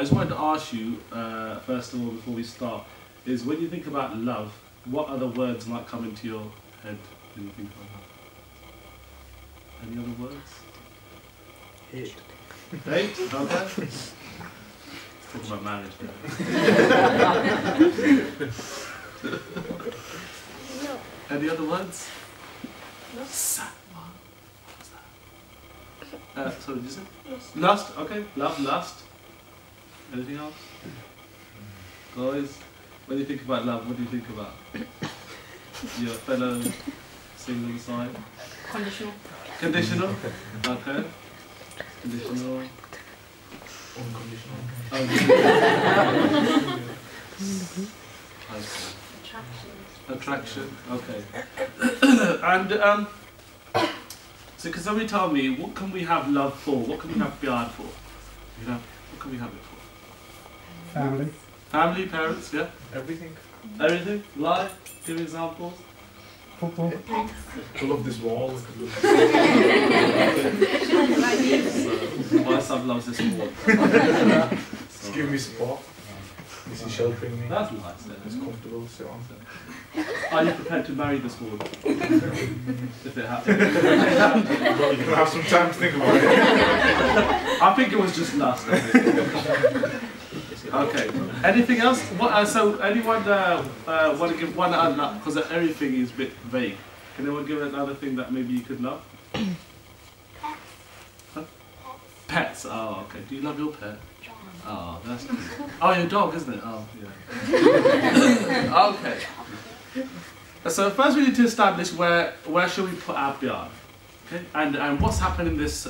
I just wanted to ask you, first of all, before we start, is when you think about love, what other words might come into your head when you think about love? Any other words? Hate. Hate? Okay. Talk about marriage now. Any other words? Lust. What's that? Sorry, did you say? Lust. Okay. Love, lust. Anything else? Guys, when you think about love, what do you think about? Your fellow single side? Conditional. Conditional? Okay. Conditional. Unconditional. Attraction. Okay. And so can somebody tell me, what can we have love for? What can we have pyar for? You know, what can we have it for? Family. Family, parents, yeah? Everything. Everything? Life? Give me examples. Football. I love this wall. My son loves this wall. It's giving me support. This is sheltering me. That's nice. It's comfortable to sit on. Are you prepared to marry this wall? If it happens. Well, you can have some time to think about it. I think it was just lust. Okay. Anything else? What, so anyone want to give one other, because everything is a bit vague. Can anyone give another thing that maybe you could love? Huh? Pets. Oh, okay. Do you love your pet? Oh, that's cute. Oh, your dog, isn't it? Oh, yeah. Okay. So first we need to establish where should we put our pyar, okay? And what's happened in this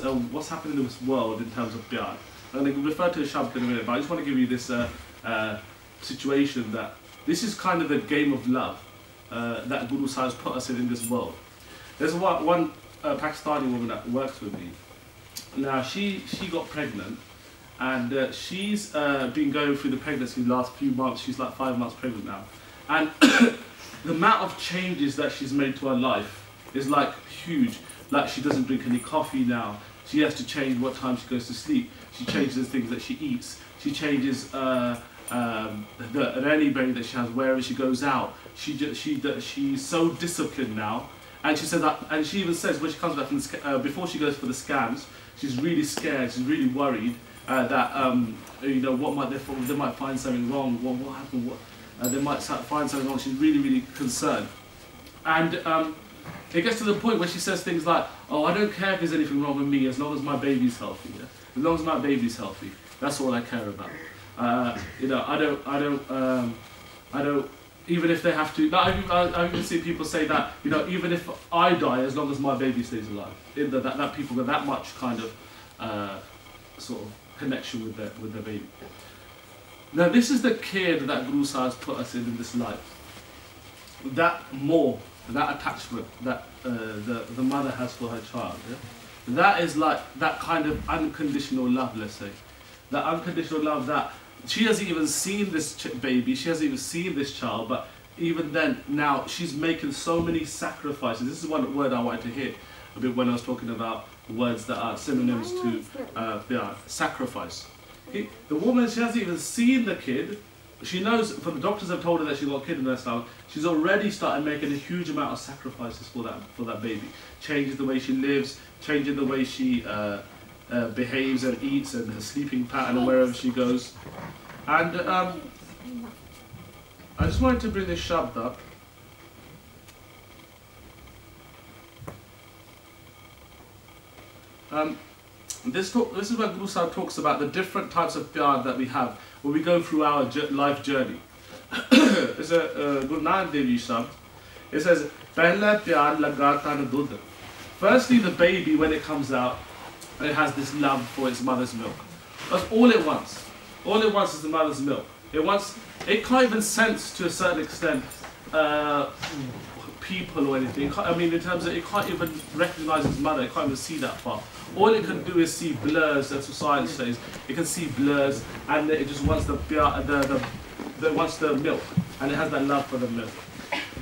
world in terms of pyar. I'm going to refer to the Shabd in a minute, but I just want to give you this situation that this is kind of the game of love that Guru Sahib has put us in this world. There's one Pakistani woman that works with me. Now she got pregnant, and she's been going through the pregnancy the last few months. She's like 5 months pregnant now, and the amount of changes that she's made to her life is like huge. Like she doesn't drink any coffee now. She has to change what time she goes to sleep. She changes the things that she eats. She changes the nanny berry that she has wherever she goes out. She's so disciplined now, and she says that, and she even says when she comes back from the before she goes for the scans, she's really scared. She's really worried that you know what might they might find something wrong. What happened? They might find something wrong. She's really concerned, and it gets to the point where she says things like, "Oh, I don't care if there's anything wrong with me as long as my baby's healthy. Yeah? As long as my baby's healthy, that's all I care about. You know, I don't. Even if they have to. I've even seen people say that. You know, even if I die, as long as my baby stays alive. That people got that much kind of sort of connection with their baby. Now, this is the kid that Guru Sahib has put us in this life. That attachment that the mother has for her child, yeah? That is like that kind of unconditional love, let's say. That unconditional love that she hasn't even seen this baby, she hasn't even seen this child, but even then, now she's making so many sacrifices. This is one word I wanted to hear a bit when I was talking about words that are synonyms to sacrifice. The woman, she hasn't even seen the kid. She knows, for the doctors have told her that she's got a kid in her stomach. She's already started making a huge amount of sacrifices for that baby. Changes the way she lives, changing the way she behaves and eats, and her sleeping pattern and wherever she goes. And I just wanted to bring this shabd up. This is where Guru Sahib talks about the different types of pyar that we have when we go through our life journey. It's a Guru Nanak Dev Ji Shabd. It says, "Pehla pyar lagata na dudh." Firstly, the baby, when it comes out, it has this love for its mother's milk. That's all it wants. All it wants is the mother's milk. It can't even sense, to a certain extent, people or anything. I mean, in terms of, it can't even recognize its mother. It can't even see that far. All it can do is see blurs. That's what science says. It can see blurs, and it just wants wants the milk, and it has that love for the milk.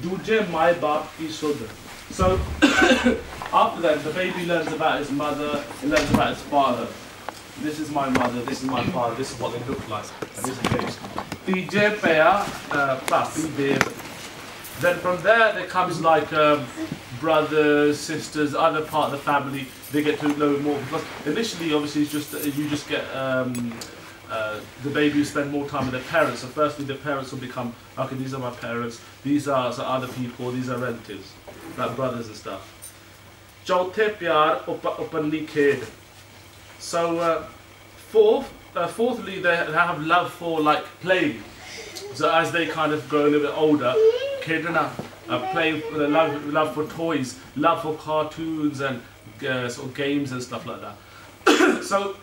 Duje mai baap ki shudh. So after that, the baby learns about his mother, it learns about his father. this is my mother, this is my father, this is what they look like, and this is the DJ Paya, Papi, Babe. Then from there, there comes like brothers, sisters, other part of the family. They get to know more because initially, obviously, it's just you just get the baby spend more time with their parents. So firstly, the parents will become okay. These are my parents. These are other people. These are relatives, like brothers and stuff. Chauthe pyar openly khed. So fourthly, they have love for like playing. So as they kind of grow a little bit older, kidna playing love for toys, love for cartoons and sort of games and stuff like that. So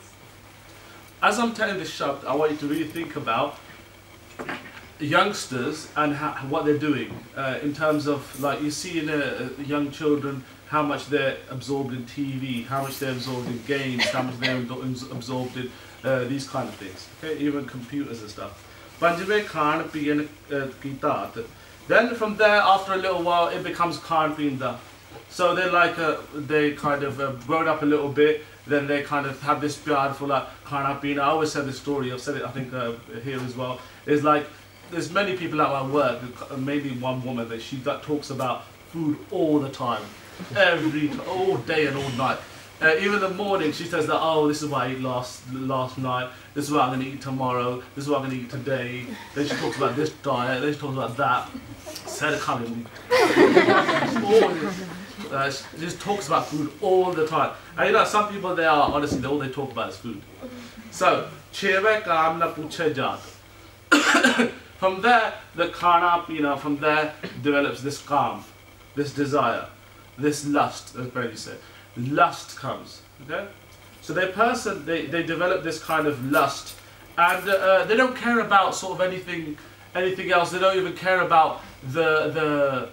as I'm telling this shabd, I want you to really think about youngsters and what they're doing in terms of like you see in young children how much they're absorbed in TV, how much they're absorbed in games, how much they're absorbed in these kind of things. Okay, even computers and stuff. Then from there, after a little while, it becomes khan pinda. So they're like they kind of grown up a little bit. Then they kind of have this pyar for like khana pina. I always said this story. I've said it I think here as well. It's like there's many people at my work, mainly one woman that talks about food all the time, all day and all night. Even in the morning, she says that, oh, this is what I ate last night, this is what I'm going to eat tomorrow, this is what I'm going to eat today. Then she talks about this diet, then she talks about that. She just talks about food all the time. And you know, some people, they are, honestly, all they talk about is food. So, from there, the khana pina, from there develops this calm, this desire, this lust, as Brady said. Lust comes, okay? So they develop this kind of lust, and they don't care about sort of anything else. They don't even care about the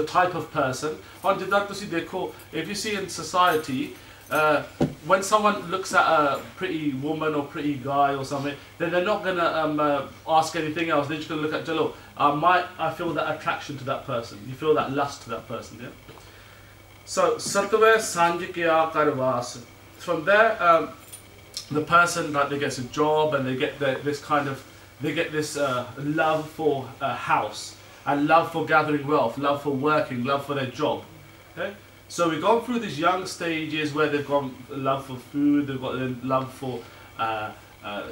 type of person. If you see in society, when someone looks at a pretty woman or pretty guy or something, then they're not gonna ask anything else. They're just gonna look at Jalo. I feel that attraction to that person. You feel that lust to that person, yeah. So Satve Sanjikya Karvas. From there, the person like they gets a job and they get this love for a house and love for gathering wealth, love for working, love for their job. Okay, so we've gone through these young stages where they've got love for food, they've got love for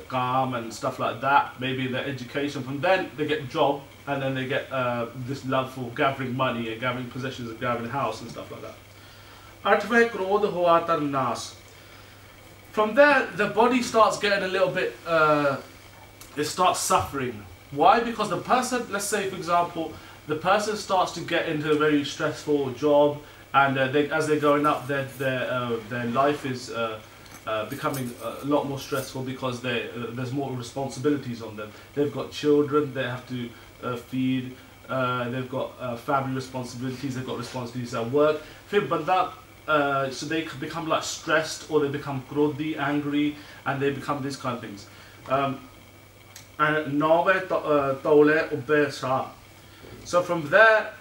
calm and stuff like that. Maybe their education. From then they get job. And then they get this love for gathering money and gathering possessions and gathering a house and stuff like that. From there, the body starts getting a little bit, it starts suffering. Why? Because the person, let's say for example, the person starts to get into a very stressful job, and as they're growing up, their life is becoming a lot more stressful because there's more responsibilities on them. They've got children, they have to feed, they've got family responsibilities, they've got responsibilities at work. So they become like stressed, or they become krodhi, angry, and they become these kind of things. So from there,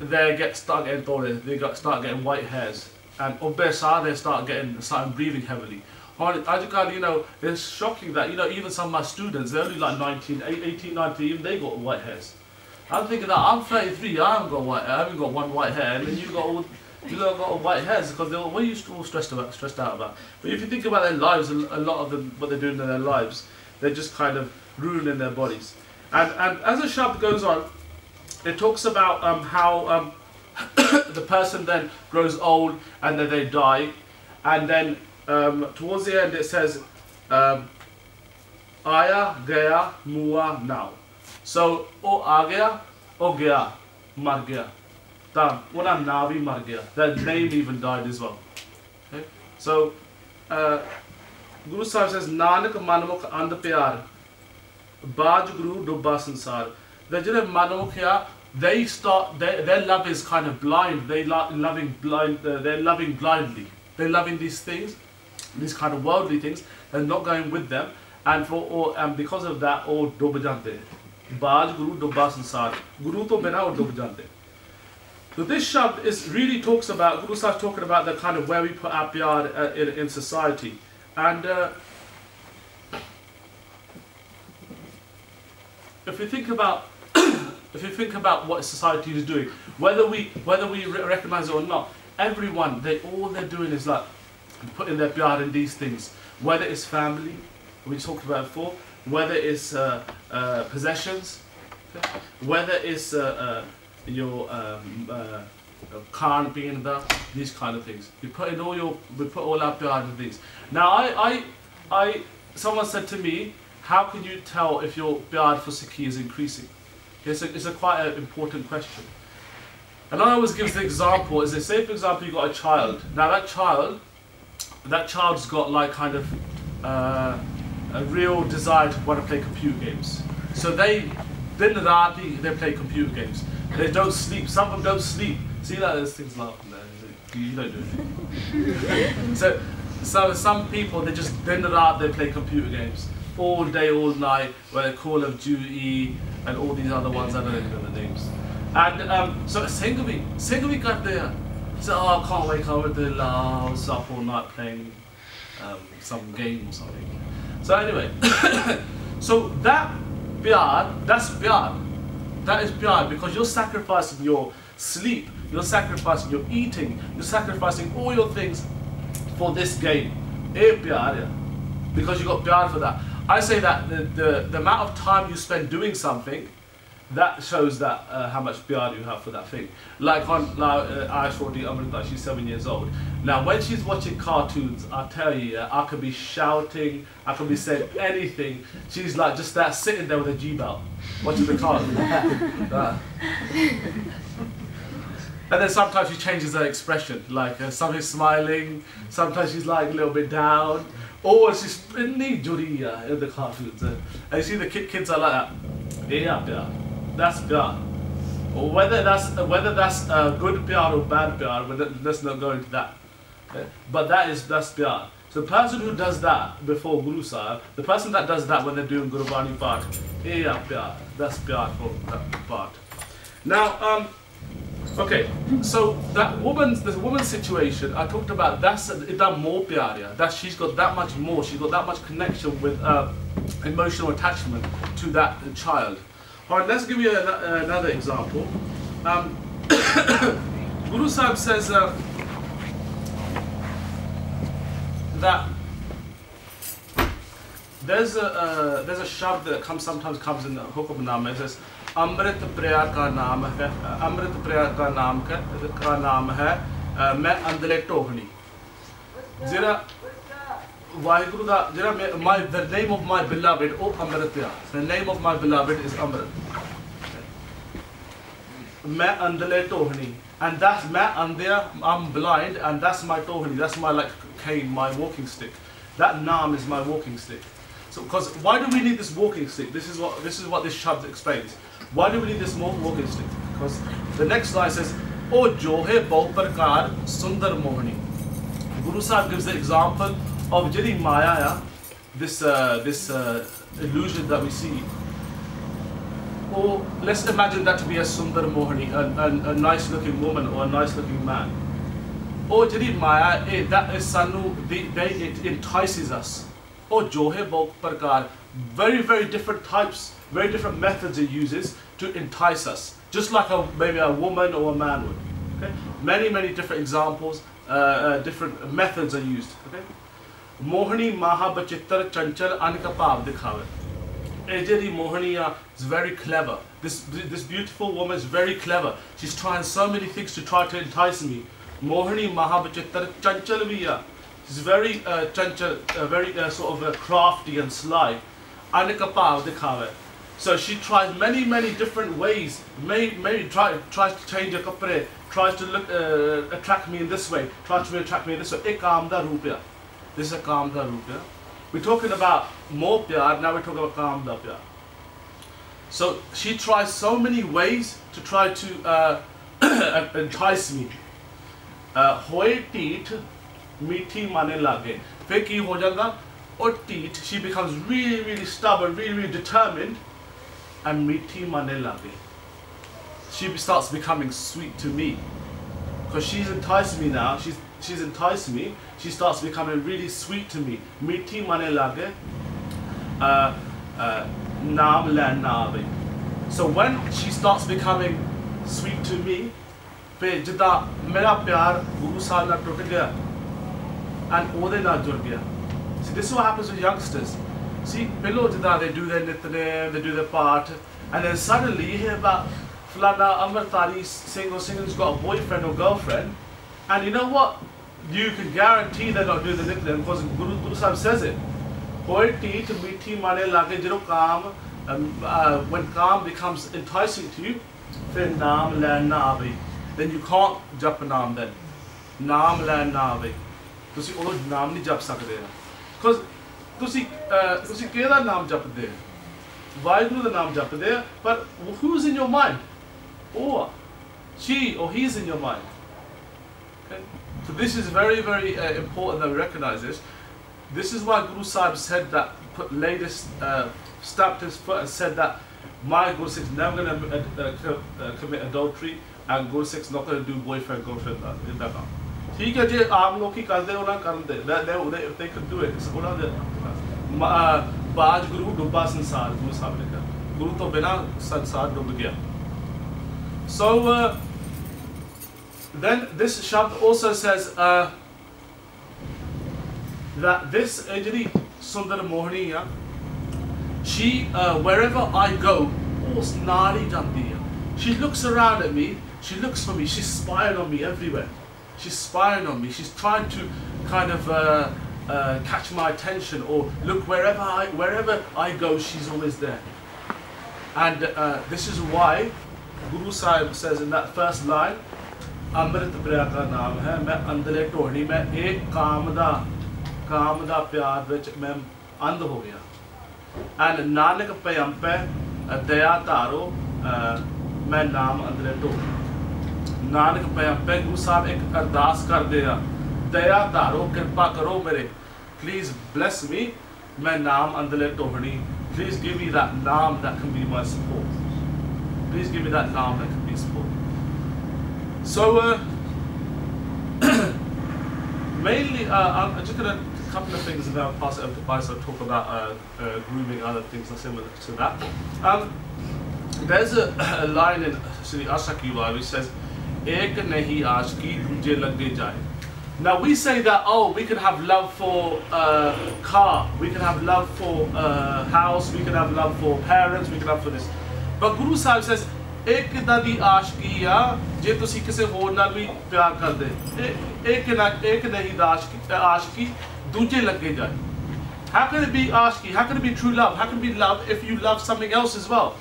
they start getting tole, they start getting white hairs, and they start breathing heavily. You know, it's shocking that, you know, even some of my students, they're only like 18, 19, even they got white hairs. I'm thinking that I'm 33, I haven't got white hair, I haven't got one white hair, and then you got white hairs because what are you all stressed out about? But if you think about their lives, a lot of them, what they're doing in their lives, they're just kind of ruining their bodies. And as the shabd goes on, it talks about how the person then grows old and then they die, and then towards the end it says Aya Gaya Mua Now. So O aa gaya, o gaya, mar gaya. Una Navi mar gaya. That name even died as well. Okay? So Guru Sahib says Nanak Manmukh And Pyar Baj Guru Dubba Sansar. The Manmukh, their love is kind of blind. They're loving blindly. They're loving these things, these kind of worldly things, and not going with them. And because of that, all dub jante. Baj Guru Dubba Sansar. Guru to bina or dub jante. So this shabd really talks about, Guru Sahib talking about the kind of where we put our pyar in society. And if you think about what society is doing, whether we recognize it or not, everyone, all they're doing is like putting their pyar in these things. Whether it's family, we talked about before, whether it's possessions, okay? Whether it's your car being there, these kind of things. We put all our pyar into these. Now, someone said to me, how can you tell if your pyar for Sikhi is increasing? It's a quite an important question. And I always give the example, is that say for example you got a child. Now that child's got like kind of a real desire to want to play computer games. So they play computer games. They don't sleep. Some of them don't sleep. See that there's things laughing there. You don't do it. So some people they play computer games all day, all night. Whether Call of Duty and all these other ones, I don't know the names. And so Singh bhi karte hain. So I can't wake up with the loves up all night playing some game or something. So anyway, so that pyar, that's pyar. That is pyar because you're sacrificing your sleep, you're sacrificing your eating, you're sacrificing all your things for this game. Pyar, because you got pyar for that. I say that the amount of time you spend doing something, that shows that how much pyar you have for that thing. Like on Aishwardi Amrita, she's 7 years old. Now when she's watching cartoons, I tell you, I could be shouting, I could be saying anything. She's like just that sitting there with a G-belt, watching the cartoon. And then sometimes she changes her expression, like sometimes smiling, sometimes she's like a little bit down, or she's really juriya in the cartoons. And you see the kids are like that. Yeah, pyar. That's pyar. Or whether that's good pyar or bad pyar, let's not go into that. Okay? But that's pyar. So the person who does that before Guru Sahib, the person that does that when they're doing Gurbani part, yeah, pyar. That's pyar for that part. Now, okay, so this woman's situation, I talked about, that's more pyar, that she's got that much more, she's got that much connection with emotional attachment to that child. Alright, let's give you another example. Guru Sahib says that there's a shabd that sometimes comes in the Hukamnama. It says, Amrit Priya ka naam hai, Amrit Priya ka naam hai, main andale tohni. Jira Vaheguru da, jira the name of my beloved, oh Amrit Priya. The name of my beloved is Amrit. Main andale tohni. And that's I'm blind, and that's my tohni. That's my like cane, my walking stick. That naam is my walking stick. So, because why do we need this walking stick? This is what this shabd explains. Why do we need this walking stick? Because the next line says, "O johe bahut prakar sundar mohani." Guru Sahib gives the example of Jiri Maya, this illusion that we see. Or let's imagine that to be a sundar mohani, a nice looking woman or a nice looking man. Or Jiri Maya, that is sanu, it entices us. Or johe bahut prakar, very different types, very different methods it uses to entice us, just like maybe a woman or a man would. Okay? Many different examples, different methods are used. Okay? Mohani maha bachittar chanchal anika bhav dikhave. Ejeri Mohaniya is very clever. This beautiful woman is very clever. She's trying so many things to try to entice me. Mohani maha bachittar chanchal viya. She's very chanchal, very sort of crafty and sly. Anika bhav dikhave. So she tries many different ways. Maybe tries to change her kapre, tries to attract me in this way, tries to attract me in this way. Ek kaamda rupya. This is a kaamda rupya. We're talking about more pyar, now we're talking about kaamda pyar. So she tries so many ways to try to entice me. Hoye teeth, meethi mane lage. Fir ki ho jata? Or teeth, she becomes really stubborn, really determined. And meethi mane lage. She starts becoming sweet to me. because she's enticed me now. She's enticed me. She starts becoming really sweet to me. Meethi mane lage, naam lein na aave. So when she starts becoming sweet to me, फिर जिदा मेरा प्यार गुरु साहब नाल टुट गया and ਉਹਦੇ ਨਾਲ ਜੁੜ ਗਿਆ. See, this is what happens with youngsters. See, below jida they do their nitnem, they do their part, and then suddenly you hear about Fulana Amritari Singh or Singh's got a boyfriend or girlfriend, and you know what? You can guarantee they're not doing the nitnem because Guru Sahib says it. Poeti to meethi mane lage jiro kaam, when kaam becomes enticing to you, फिर नाम लेना आवे. Then you can't jap naam then. Naam leina aave. Tusi ਉਹ ਨਾਮ ਨਹੀਂ ਜਪ ਸਕਦੇ ਆ because ਤੁਸੀਂ ਕਿਹਦਾ ਨਾਮ ਜਪਦੇ ਆ ਵਾਹਿਗੁਰੂ ਦਾ ਨਾਮ ਜਪਦੇ ਆ ਪਰ who's in your mind or she or he's in your mind. Okay? So this is very very important that we recognize this. This is why Guru Sahib said that stamped his foot and said that my Guru Sikh's never going to commit adultery and Guru Sikh's not going to do boyfriend girlfriend in that काम. ठीक है जे आम लोग ही करते हो ना करते they could do it. ਉਹਨਾਂ ਦੇ ਬਾਜ ਗੁਰੂ ਡੁੱਬਾ ਸੰਸਾਰ ਗੁਰੂ ਸਾਹਿਬ ਨੇ ਕਿਹਾ ਗੁਰੂ ਤੋਂ ਬਿਨਾ ਸੰਸਾਰ ਡੁੱਬ ਗਿਆ. So then this shabd also says that this ਜਿਹੜੀ ਸੁੰਦਰ ਮੋਹਣੀ ਆ she wherever I go ਉਸ ਨਾਲ ਹੀ ਜਾਂਦੀ ਆ. She looks around at me, she looks for me, she's spying on me everywhere. She's spying on me. She's trying to kind of catch my attention, or look wherever I go, she's always there. And this is why Guru Sahib says in that first line, "Amrit priya ka naam hai, main andale tohni, main ek kaam da pyar vich main and ho gaya." And Nanak payam pe daya taro, main naam andale tohni. Nanak पे गुरु साहब एक अरदास कर दिया दया धारो कृपा करो मेरे please bless me मैं नाम अंदले टोहनी प्लीज गिव मी दैट नाम that can be my support please give me that नाम that can be support. So mainly I'm just going to a couple of things and then I'll pass it over to Bhai so I'll talk about grooming, other things similar to that. There's a line in Sri Ashaki which says एक नहीं आशिकी दूजे लगे जाए. Now we say that we can have love for car, we can have love for house, we can have love for parents, we can have for this. But Guru Sahib says एक दी आशिकी या जे तुसी किसे होर नाल भी प्यार कर दे एक नहीं आशिकी दूजे लगे जाए. How can it be Aashiqui? How can it be true love? How can it be love if you love something else as well?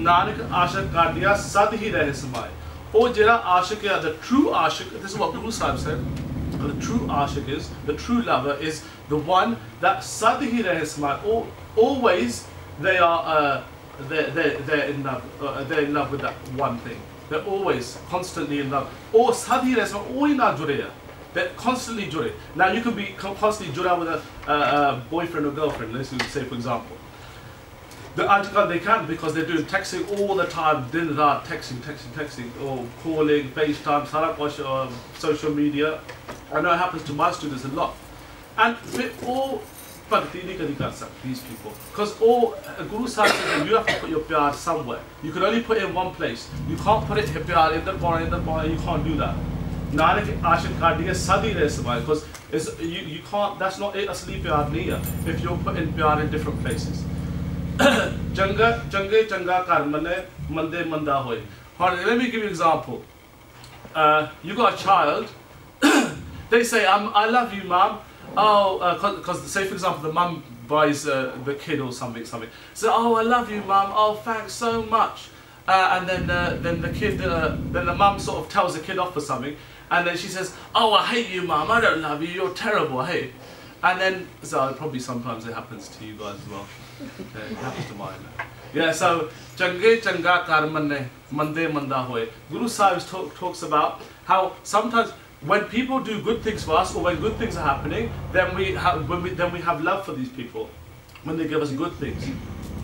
Nanak आशिक कर दिया सद ही रहे समाए. ओ जेरा आशिक है, the true Ashique, this is what Guru Sahib said, the true Ashique is, the true lover is the one that सद ही रहे समाए. Always they are they're in love, they're in love with that one thing. They're always constantly in love. O सद ही रहे समाए, ओ ही ना जुड़े हैं. They're constantly जुड़े. Now you can be constantly जुड़ा with a boyfriend or girlfriend. Let's say for example. The article they can because they're doing texting all the time, din raat texting, or calling, FaceTime, sara kuch, social media. I know it happens to my students a lot. And we all bhakti nahi kar sakte these people because Guru Sahib says you have to put your pyar somewhere. You can only put it in one place. You can't put it pyar in the corner, you can't do that. Nanak ashik kar diya sadi rahe samay because you can't, that's not it asli pyar nahi hai if you're putting pyar in different places. Changa changa kar mane mande manda hoy. Let me give you an example. You got a child. They say I love you mom. Because say for example the mum buys the kid or something. So I love you mum. Oh thanks so much. And then the kid then the mum sort of tells the kid off for something, and then she says I hate you mum. I don't love you. You're terrible. I hate you. And then, so probably sometimes it happens to you guys as well. It happens to mine. Yeah, so, change changa kar manne, mande manda hoye. Guru Sahib talks about how sometimes when people do good things for us, or when good things are happening, then we have love for these people, when they give us good things.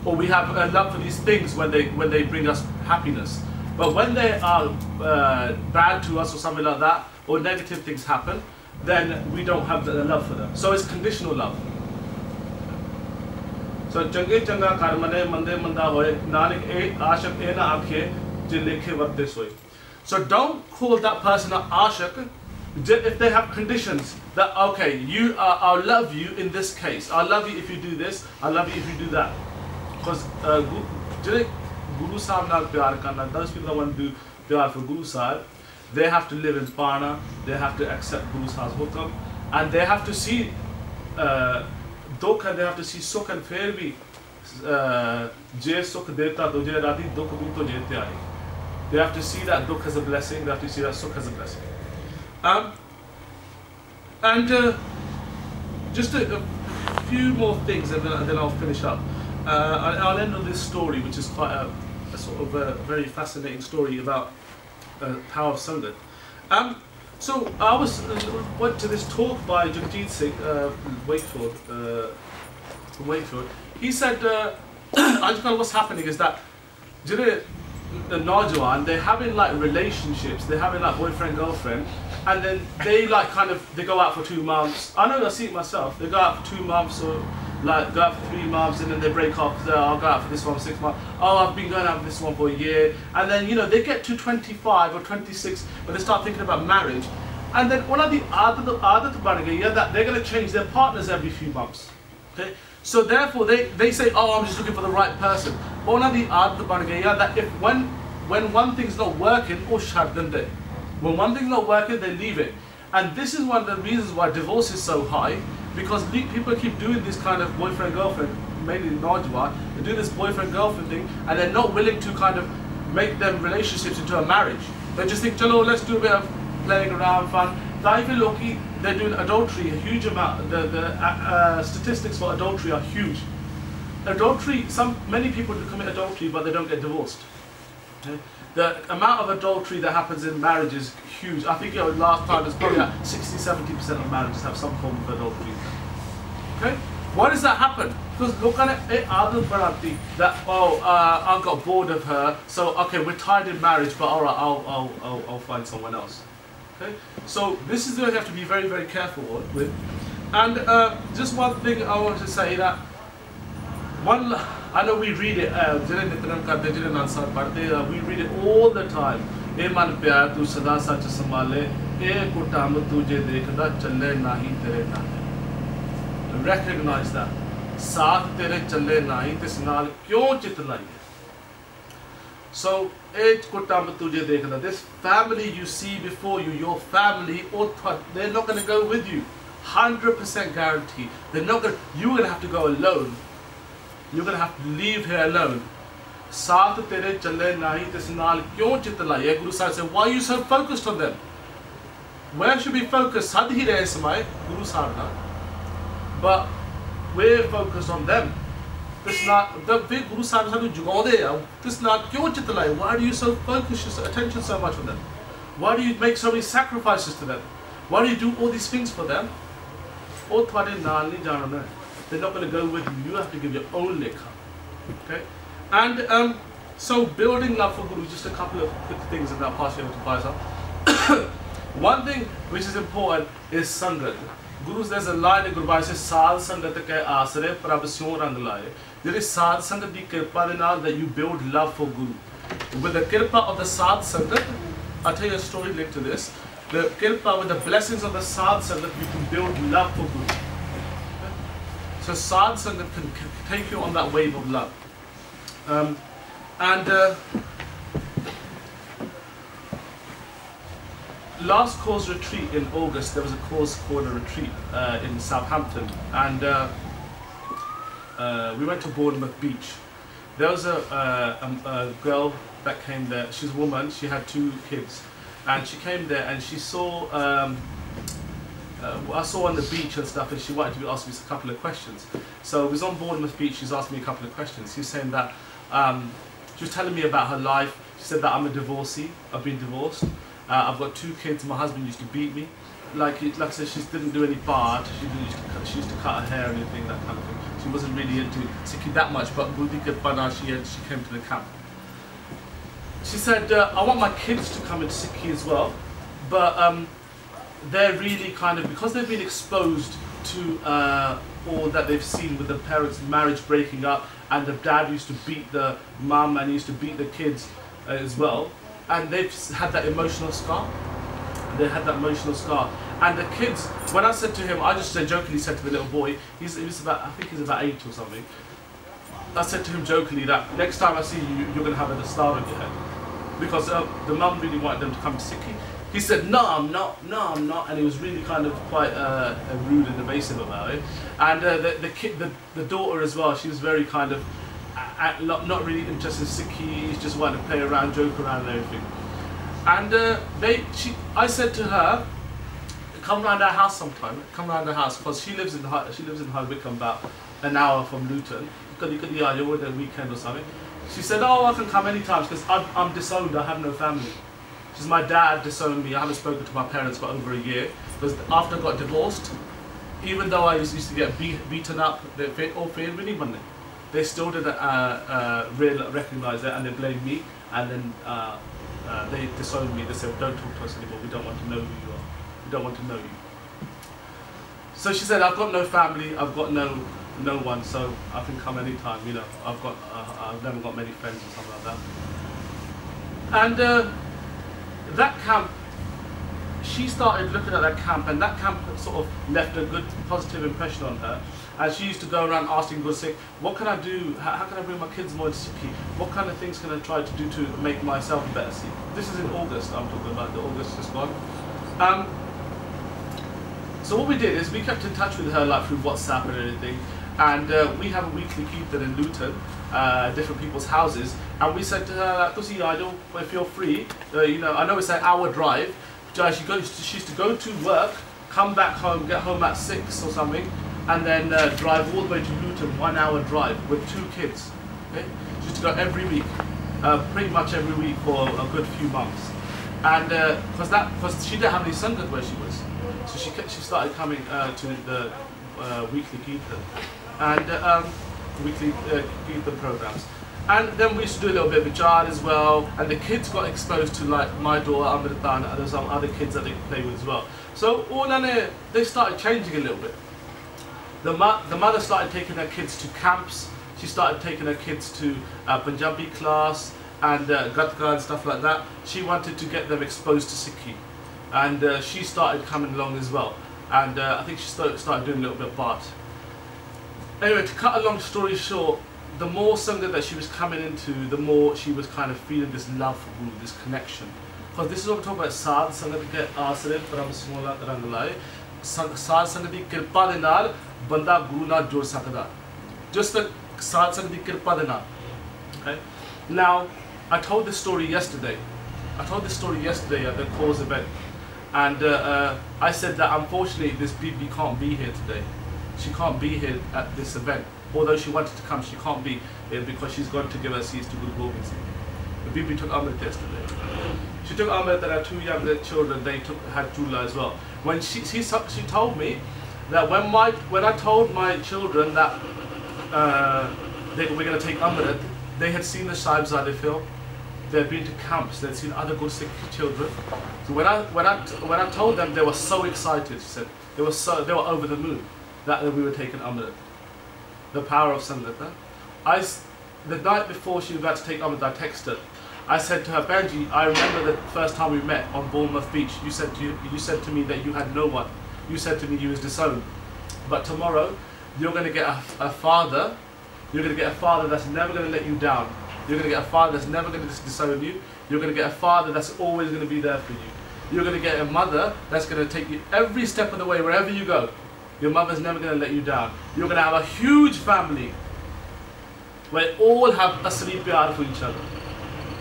Or we have love for these things when they bring us happiness. But when they are bad to us or something like that, or negative things happen, then we don't have the love for them. So it's conditional love. So change changa karmane mande manda hoye nanik e ashak e na akhe je lekhe varte soy. So don't call that person an ashak if they have conditions that okay, I'll love you in this case. I'll love you if you do this. I'll love you if you do that. Because Guru Sahib naal pyar karna, those people that want to do pyar for Guru Sahib, they have to live in Pana, they have to accept Guru Sahib's hukam, and they have to see dukh, they have to see sukh, and phir bhi je sukh deta tujhe rati dukh bhi tujhe te aaye. They have to see that dukh as a blessing, they have to see that sukh as a blessing. And just a few more things, and then I'll finish up. I'll end on this story, which is quite a sort of a very fascinating story about power of Sangat. So I went to this talk by Gurpreet Singh, Wakefield, from Wakefield. He said, what's happening is that the Najwan, they're having like relationships, they're having like boyfriend, girlfriend, and then they like they go out for 2 months. I know, I see it myself. They go out for 2 months or like go out for 3 months, and then they break up. I'll go out for this one for 6 months. Oh, I've been going out for this one for a year. And then, you know, they get to 25 or 26 when they start thinking about marriage. And then one of the adat that they're going to change their partners every few months. Okay? So therefore they say, oh, I'm just looking for the right person. But one of the adat that if when one thing's not working, when one thing's not working, they leave it. And this is one of the reasons why divorce is so high, because people keep doing this kind of boyfriend-girlfriend, mainly Najwa, they do this boyfriend-girlfriend thing, and they're not willing to kind of make them relationships into a marriage. They just think, chalo, let's do a bit of playing around, fun. They're doing adultery, a huge amount. The statistics for adultery are huge. Adultery, many people commit adultery, but they don't get divorced. Okay? The amount of adultery that happens in marriage is huge. I think last time there's probably like 60-70% of marriages have some form of adultery. Okay? Why does that happen? Because look at it, that I got bored of her, so okay, we're tied in marriage, but alright, I'll find someone else. Okay? So this is what you have to be very, very careful with. And just one thing I want to say that I know we read it, we read it all the time. Recognize that. So, this family you see before you, your family, they're not going to go with you. 100% guarantee. You're going to have to go alone. You're going to have to leave here alone. Guru Sahib said, why are you so focused on them? Where should we focus? Guru Sahib. But we're focused on them. Guru Sahib why do you so focus your attention so much on them? Why do you make so many sacrifices to them? Why do you do all these things for them? They're not going to go with you. You have to give your own lekha. Okay? And so building love for Guru, just a couple of quick things, and I'll pass you over to Faisal. One thing which is important is Sangat. Gurus, there's a line in Guru Bhai says, Sad Sangat ke asre prabh syon rang laye. There is Sad Sangat di kirpa de naal that you build love for Guru. With the kirpa of the Sad Sangat, I'll tell you a story linked to this. The kirpa, with the blessings of the Sad Sangat, you can build love for Guru. So Sad Sangat can take you on that wave of love. Last Kaurs retreat in August, there was a course called a retreat in Southampton, and we went to Bournemouth Beach. There was a girl that came there. She's a woman. She had 2 kids, and she came there and she saw. I saw on the beach and stuff, and she wanted to ask me a couple of questions. So it was on Bournemouth Beach. She's asked me a couple of questions. She's saying that she was telling me about her life. She said that I'm a divorcee. I've been divorced. I've got 2 kids. My husband used to beat me. Like I said, she didn't do any bad. She used to cut her hair and anything, that kind of thing. She wasn't really into Sikhi that much, but Buddhi Kirpana, she came to the camp. she said, I want my kids to come into Sikhi as well, but they're really kind of, because they've been exposed to all that they've seen with the parents' marriage breaking up, and the dad used to beat the mum and used to beat the kids as well, and they've had that emotional scar. They had that emotional scar. And the kids, when I said to him, I just jokingly said to the little boy, he was about, I think he's about 8 or something, I said to him jokingly that next time I see you, you're going to have a star on your head. Because the mum really wanted them to come to Sikhi. He said, no, I'm not, and he was really kind of quite rude and evasive about it. And the daughter as well, she was very kind of not really interested in Sikhi, just wanted to play around, joke around and everything. And I said to her, come round our house sometime, come round our house, because she lives in High Wycombe, about an hour from Luton. You could over the weekend or something. She said, oh, I can come anytime, because I'm disowned, I have no family. She says, my dad disowned me, I haven't spoken to my parents for over a year, because after I got divorced, even though I used to get beaten up, they still didn't recognise it, and they blamed me, and then they disowned me. They said, don't talk to us anymore, we don't want to know who you are, we don't want to know you. So she said, I've got no family, I've got no one, so I can come anytime, you know, I've never got many friends or something like that. And that camp, she started looking at that camp, and that camp sort of left a good positive impression on her. And she used to go around asking God, say, what can I do? How can I bring my kids more into Sikhi? What kind of things can I try to do to make myself a better Sikh? This is in August, I'm talking about, the August just gone. So what we did is we kept in touch with her, like through WhatsApp and everything. And we have a weekly kirtan in Luton, different people's houses. And we said to her, if you're free, you know, I know it's an hour drive. She used to go to work, come back home, get home at 6 or something, and then drive all the way to Luton, 1 hour drive with 2 kids. Okay? She used to go every week, pretty much every week for a good few months. And because she didn't have any sangat where she was, so she started coming to the weekly kirtan and weekly kirtan programs. And then we used to do a little bit of Vijay as well, and the kids got exposed to, like, my daughter Amrita, and there's some other kids that they could play with as well. So they started changing a little bit. The mother started taking her kids to camps. She started taking her kids to Punjabi class and Gatka and stuff like that. She wanted to get them exposed to Sikhi, and she started coming along as well. And I think she started doing a little bit of Bhat. Anyway, to cut a long story short, the more Sangha that she was coming into, the more she was kind of feeling this love for Guru, this connection. Because this is what we're talking about, Sadh Sangha ke aasare param smola karangalai. Sadh Sangha di kirpa de naal banda Guru naal jod sakda. Just the Sadh Sangha di kirpa de naal. Okay? Now, I told this story yesterday. at the Kaurs event. And I said that unfortunately this Bibi can't be here today. She can't be here at this event. Although she wanted to come, she can't be here because she's gone to give her seeds to Guru Gobind Singh. The Bibi took Amrit yesterday. She took Amrit and her 2 younger children, they had Jula as well. When she told me that when I told my children that they were going to take Amrit, they had seen the Sahibzade film. They had been to camps. They had seen other good Sikh children. So when I told them, they were so excited. She said they were over the moon that we were taking Amrit. The power of Sangata. The night before she was about to take Amrit, I texted her. I said to her, Benji, I remember the first time we met on Bournemouth Beach. You said to me that you had no one. You said to me you was disowned. But tomorrow, you're going to get a father. You're going to get a father that's never going to let you down. You're going to get a father that's never going to disown you. You're going to get a father that's always going to be there for you. You're going to get a mother that's going to take you every step of the way, wherever you go. Your mother's never going to let you down. You're going to have a huge family where all have asli pyar for each other.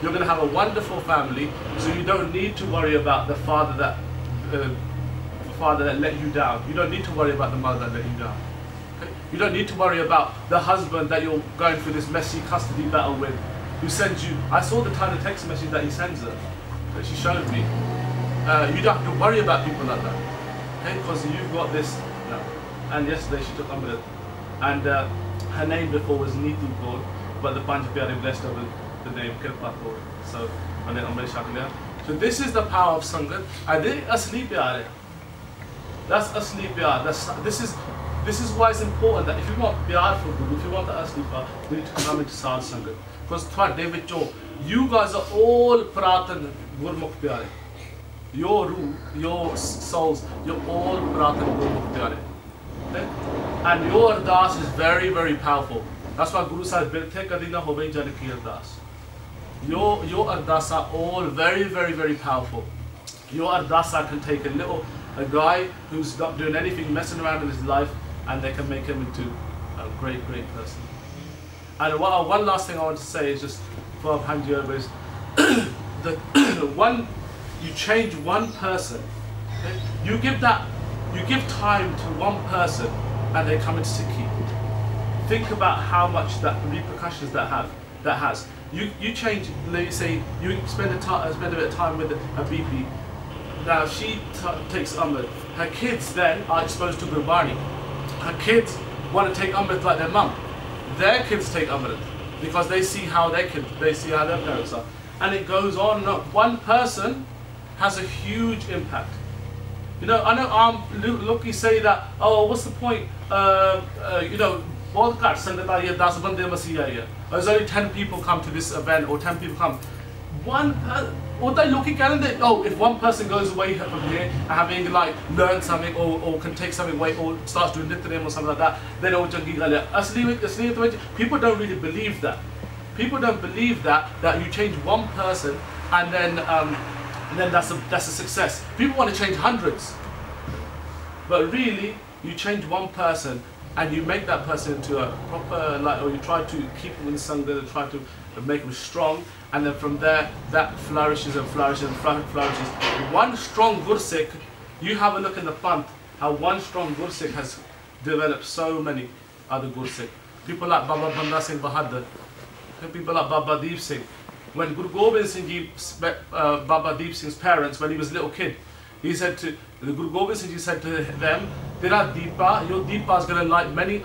You're going to have a wonderful family, so you don't need to worry about the father that let you down. You don't need to worry about the mother that let you down. Okay? You don't need to worry about the husband that you're going through this messy custody battle with, who sends you. I saw the kind of text message that he sends her, that she showed me. You don't have to worry about people like that, okay? Because you've got this. No. And yesterday she took Amrit, and her name before was Neetu Kaur, but the Panch Pyare blessed her with the name Kirpa Kaur. So, so this is the power of Sangat. And this asli pyar hai. That's asli pyar. This is why it's important that if you want pyar for Guru, if you want the asli pyar, we need to come into Sad Sangat. Because you guys are all Pratan Gurmukh pyare. Your ruh, your souls, you're all Pratan Gurmukh pyare. Okay? And your ardas is very, very powerful. That's why Guru says, Birthe Kadina Hove Janaki Ardas. Your ardas are all very, very, very powerful. Your ardasa can take a guy who's not doing anything, messing around in his life, and they can make him into a great, great person. And one last thing I want to say is just before I hand you over is you change one person, okay? You give time to one person, and they come into Sikhi. Think about how much that repercussions that has. You change, let's say, you spend a bit of time with a Bibi. Now she takes Amrit. Her kids then are exposed to Gurbani. Her kids want to take Amrit like their mum. Their kids take Amrit because they see how their parents are. And it goes on and on. One person has a huge impact. You know, I know Loki say that, oh, what's the point? There's only 10 people come to this event, or 10 people come. If one person goes away from here and having like learned something or can take something away or starts doing nityanim or something like that, then people don't really believe that. People don't believe that you change one person and then that's a success. People want to change hundreds, but really you change one person and you make that person into a proper, or you try to keep them in Sangha, try to make them strong, and then from there that flourishes and flourishes and flourishes. One strong Gursikh, you have a look in the Panth, how one strong Gursikh has developed so many other Gursikh. People like Baba Banda Singh Bahadur, people like Baba Deep Singh. When Guru Gobind Singh Ji met Baba Deep Singh's parents when he was a little kid, he said to Guru Gobind Singh Ji said to them, "Tera Deepa, your Deepa is going to light many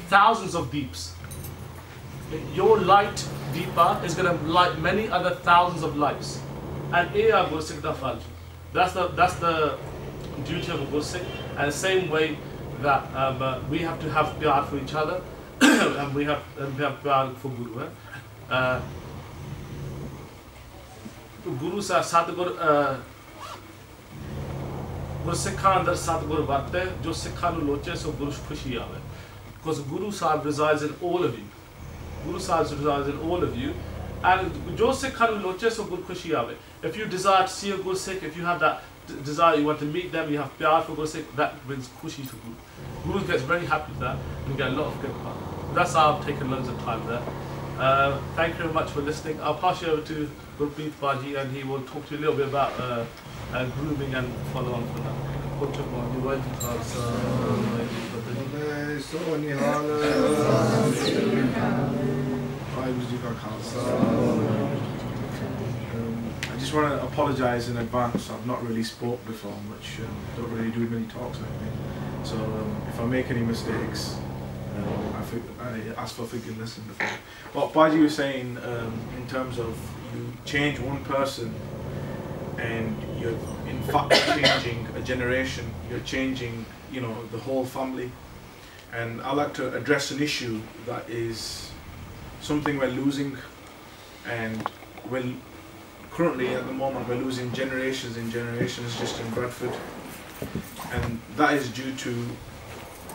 thousands of deeps. Your light Deepa is going to light many other thousands of lights." And that's the duty of a Gursikh. And the same way that we have to have pyar for each other, and we have pyar for Guru. Guru sa Satgur Gursikha andar Satgur varte, jo Sikha nu loche so Guru khushi aave. Because Guru Sahib resides in all of you. Guru Sahib resides in all of you. And jo Sikha nu loche so Guru khushi aave. If you desire to see a Gursikh, if you have that desire, you want to meet them, you have pyar for Gursikh, that brings khushi to Guru. Guru gets very happy with that, and you get a lot of good part. That's how I've taken loads of time there. Thank you very much for listening. I'll pass you over to Gurpreet Baji, and he will talk to you a little bit about grooming and follow on from that. I just want to apologise in advance. I've not really spoke before much, don't really do many talks or anything. So if I make any mistakes, I ask for forgiveness in the future. What Baji was saying in terms of you change one person and you're in fact changing a generation, you're changing, the whole family. And I like to address an issue that is something we're losing, and currently at the moment we're losing generations and generations just in Bradford, and that is due to,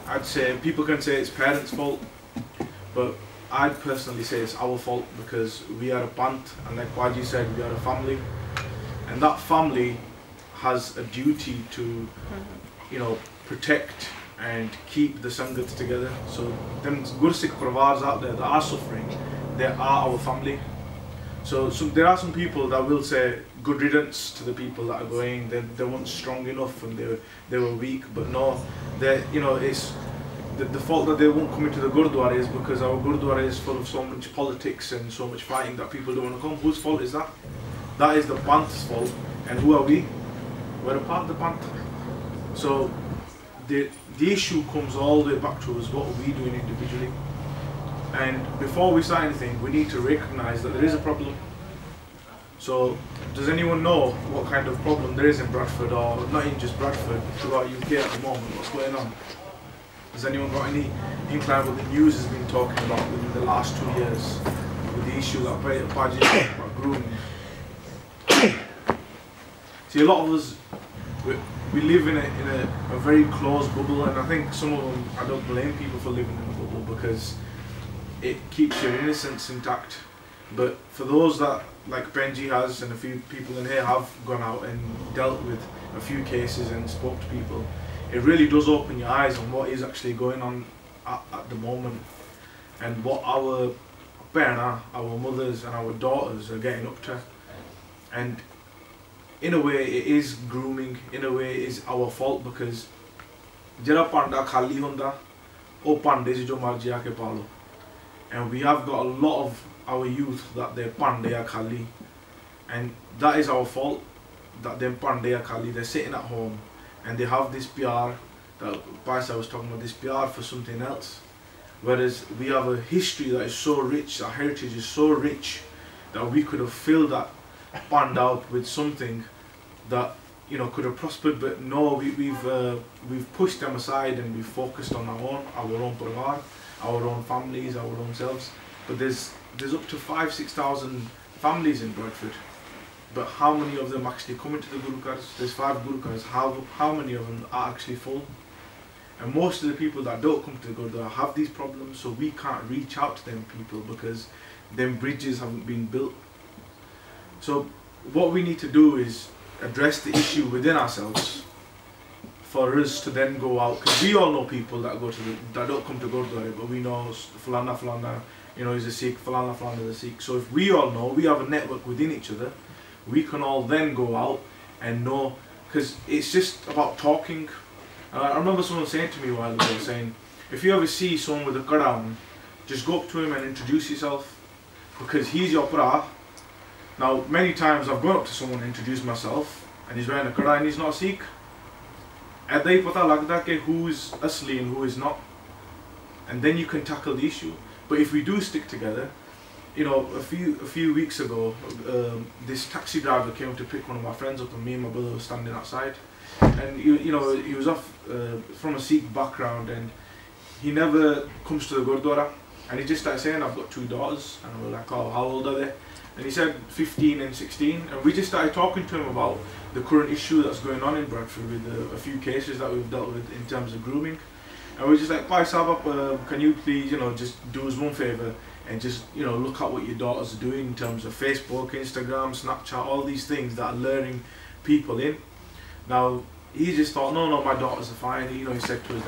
I'd say, people can say it's parents' fault, but I'd personally say it's our fault, because we are a Pant, and like Baji said, we are a family, and that family has a duty to, protect and keep the Sangats together. So them Gursikh Pravars out there that are suffering, they are our family. So there are some people that will say good riddance to the people that are going, they weren't strong enough and they were weak, but no, it's the fault that they won't come into the Gurdwara is because our Gurdwara is full of so much politics and so much fighting that people don't want to come. Whose fault is that? That is the Pant's fault. And who are we? We're a part of the Pant. So the issue comes all the way back to us, what are we doing individually? And before we start anything, we need to recognise that there is a problem. So, does anyone know what kind of problem there is in Bradford, or not in just Bradford, throughout UK at the moment? What's going on? Has anyone got any inkling what the news has been talking about within the last 2 years with the issue that Baljinder about grooming? See, a lot of us, we live in a very closed bubble, and I think some of them, I don't blame people for living in a bubble because it keeps your innocence intact. But for those that, like Benji has and a few people in here have gone out and dealt with a few cases and spoke to people, it really does open your eyes on what is actually going on at the moment, and what our parents, our mothers and our daughters are getting up to. And in a way it is grooming, in a way it is our fault, because jara panda khali hunda o pande se jo marji aake palo, and we have got a lot of our youth that they're pande ya khali, and that is our fault, that them pande ya khali, they're sitting at home and they have this PR that Bhai was talking about, this PR for something else, whereas we have a history that is so rich, our heritage is so rich that we could have filled that panned out with something that, you know, could have prospered. But no, we've pushed them aside and we've focused on our own parivar, our own families, our own selves. But there's up to 5,000-6,000 families in Bradford, but how many of them actually come into the Gurukars? There's 5 Gurukars. How many of them are actually full? And most of the people that don't come to the Gurdwara have these problems, so we can't reach out to them people because them bridges haven't been built. So what we need to do is address the issue within ourselves for us to then go out, because we all know people that don't come to Gurdwara, but we know Falana, you know, he's a Sikh, Falana is a Sikh. So if we all know, we have a network within each other, we can all then go out and know, because it's just about talking. I remember someone saying to me a while ago, saying, if you ever see someone with a kada on, just go up to him and introduce yourself, because he's your pra. Now, many times I've gone up to someone and introduced myself, and he's wearing a kada and he's not Sikh. Aida hi pata lagda ke who is asli and who is not, and then you can tackle the issue. But if we do stick together, you know, a few weeks ago, this taxi driver came to pick one of my friends up, and me and my brother were standing outside. And you know, he was from a Sikh background, and he never comes to the Gurdwara. And he just started saying, I've got 2 daughters, and we're like, oh, how old are they? And he said 15 and 16, and we just started talking to him about the current issue that's going on in Bradford with a few cases that we've dealt with in terms of grooming. And we're just like, Bhai Sahab, can you please, you know, just do us one favour and just, you know, look at what your daughters are doing in terms of Facebook, Instagram, Snapchat, all these things that are luring people in. Now, he just thought, no, my daughters are fine. You know, he said to us,